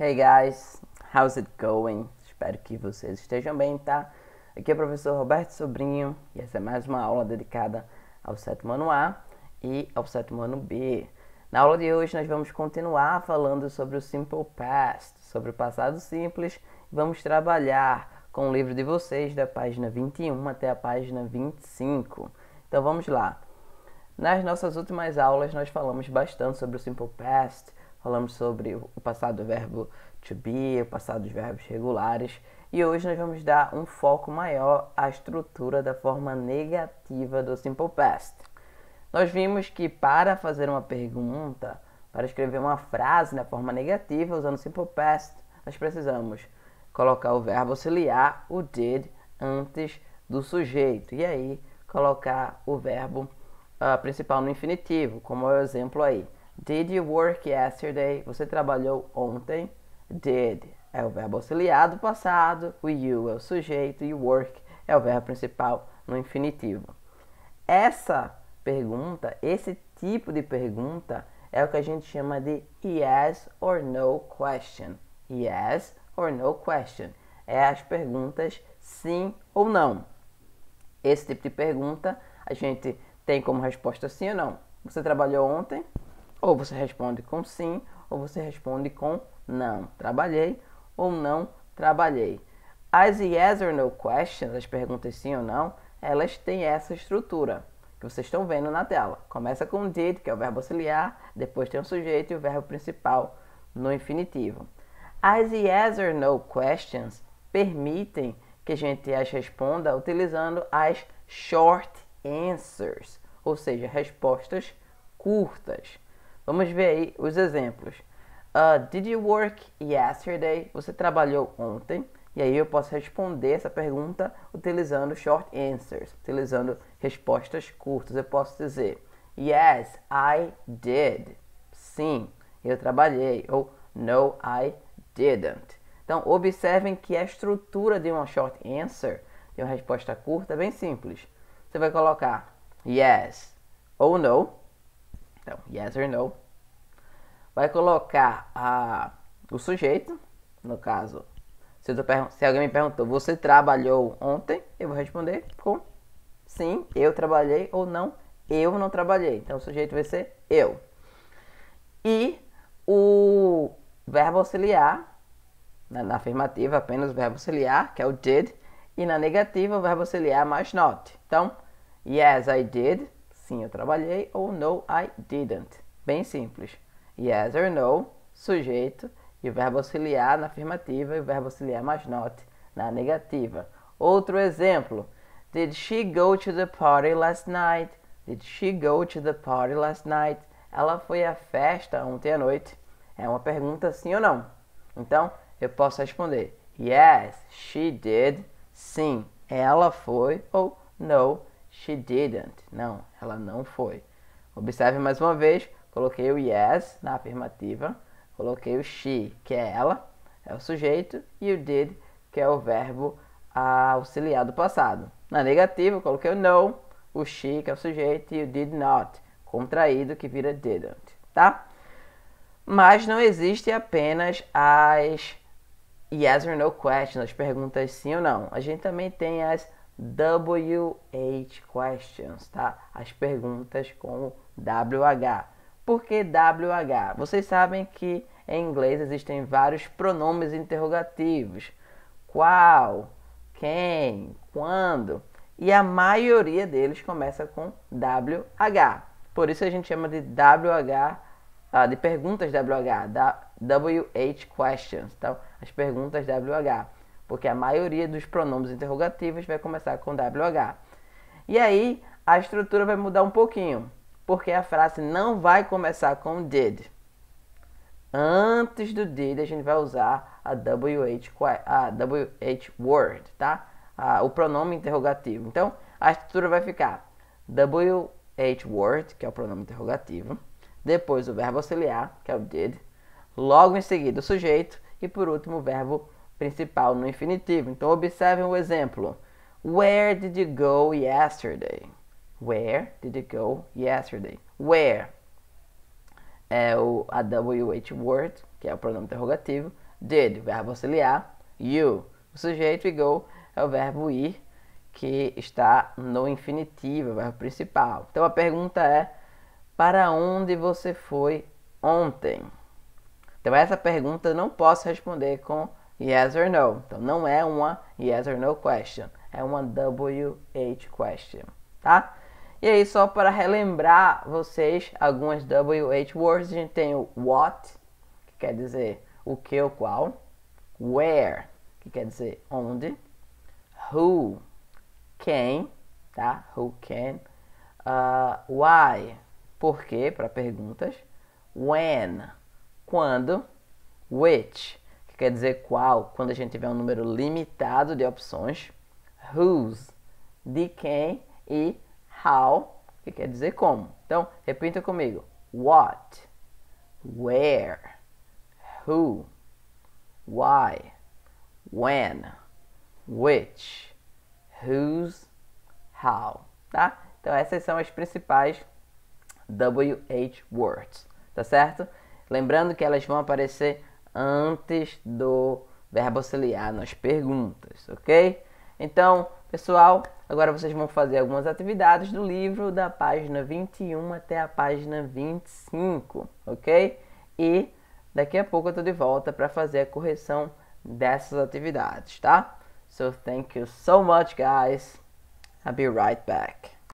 Hey guys, how's it going? Espero que vocês estejam bem, tá? Aqui é o professor Roberto Sobrinho e essa é mais uma aula dedicada ao sétimo ano A e ao sétimo ano B. Na aula de hoje nós vamos continuar falando sobre o Simple Past, sobre o passado simples, e vamos trabalhar com o livro de vocês da página 21 até a página 25. Então vamos lá. Nas nossas últimas aulas nós falamos bastante sobre o Simple Past, falamos sobre o passado do verbo to be, o passado dos verbos regulares, e hoje nós vamos dar um foco maior à estrutura da forma negativa do Simple Past. Nós vimos que para fazer uma pergunta, para escrever uma frase na forma negativa usando o Simple Past, nós precisamos colocar o verbo auxiliar, o did, antes do sujeito, e aí colocar o verbo principal no infinitivo, como é o exemplo aí. Did you work yesterday? Você trabalhou ontem? Did é o verbo auxiliar do passado, o you é o sujeito e o work é o verbo principal no infinitivo. Essa pergunta, esse tipo de pergunta é o que a gente chama de yes or no question. Yes or no question. É as perguntas sim ou não. Esse tipo de pergunta a gente tem como resposta sim ou não. Você trabalhou ontem? Ou você responde com sim, ou você responde com não. Trabalhei ou não trabalhei. As yes or no questions, as perguntas sim ou não, elas têm essa estrutura que vocês estão vendo na tela. Começa com did, que é o verbo auxiliar, depois tem o sujeito e o verbo principal no infinitivo. As yes or no questions permitem que a gente as responda utilizando as short answers, ou seja, respostas curtas. Vamos ver aí os exemplos. Did you work yesterday? Você trabalhou ontem? E aí eu posso responder essa pergunta utilizando short answers, utilizando respostas curtas. Eu posso dizer, yes, I did. Sim, eu trabalhei. Ou no, I didn't. Então, observem que a estrutura de uma short answer, de uma resposta curta, é bem simples. Você vai colocar yes ou no. Então, yes or no. Vai colocar o sujeito, no caso, se alguém me perguntou, você trabalhou ontem? Eu vou responder com sim, eu trabalhei, ou não, eu não trabalhei. Então, o sujeito vai ser eu. E o verbo auxiliar, na afirmativa, apenas o verbo auxiliar, que é o did, e na negativa, o verbo auxiliar mais not. Então, yes, I did. Sim, eu trabalhei. Ou no, I didn't. Bem simples. Yes or no, sujeito, e o verbo auxiliar na afirmativa e o verbo auxiliar mais not na negativa. Outro exemplo. Did she go to the party last night? Did she go to the party last night? Ela foi à festa ontem à noite. É uma pergunta sim ou não. Então, eu posso responder yes, she did. Sim, ela foi. Ou no, she didn't. Não, ela não foi. Observe mais uma vez, coloquei o yes na afirmativa, coloquei o she, que é ela, é o sujeito, e o did, que é o verbo auxiliar do passado. Na negativa, eu coloquei o no, o she, que é o sujeito, e o did not, contraído, que vira didn't, tá? Mas não existe apenas as yes or no questions, as perguntas sim ou não. A gente também tem as WH questions, tá? As perguntas com WH. Por que WH? Vocês sabem que em inglês existem vários pronomes interrogativos. Qual? Quem? Quando? E a maioria deles começa com WH. Por isso a gente chama de WH, de perguntas WH, WH questions. Então, as perguntas WH. Porque a maioria dos pronomes interrogativos vai começar com WH. E aí, a estrutura vai mudar um pouquinho, porque a frase não vai começar com did. Antes do did, a gente vai usar a WH word, tá? O pronome interrogativo. Então, a estrutura vai ficar WH word, que é o pronome interrogativo, depois o verbo auxiliar, que é o did, logo em seguida o sujeito e por último o verbo principal no infinitivo. Então, observem o exemplo. Where did you go yesterday? Where did you go yesterday? Where é a WH word, que é o pronome interrogativo. Did, verbo auxiliar. You, o sujeito, e go é o verbo ir, que está no infinitivo, o verbo principal. Então a pergunta é: para onde você foi ontem? Então essa pergunta eu não posso responder com yes or no. Então não é uma yes or no question, é uma WH question, tá? E aí, só para relembrar vocês algumas WH words, a gente tem o what, que quer dizer o que ou qual, where, que quer dizer onde, who, quem, tá? Who can, why, por quê, para perguntas, when, quando, which, que quer dizer qual, quando a gente tiver um número limitado de opções, whose, de quem, e how, que quer dizer como. Então, repita comigo: what, where, who, why, when, which, whose, how, tá? Então essas são as principais WH words, tá certo? Lembrando que elas vão aparecer antes do verbo auxiliar nas perguntas, ok? Então, pessoal, agora vocês vão fazer algumas atividades do livro da página 21 até a página 25, ok? E daqui a pouco eu tô de volta para fazer a correção dessas atividades, tá? So, thank you so much, guys. I'll be right back.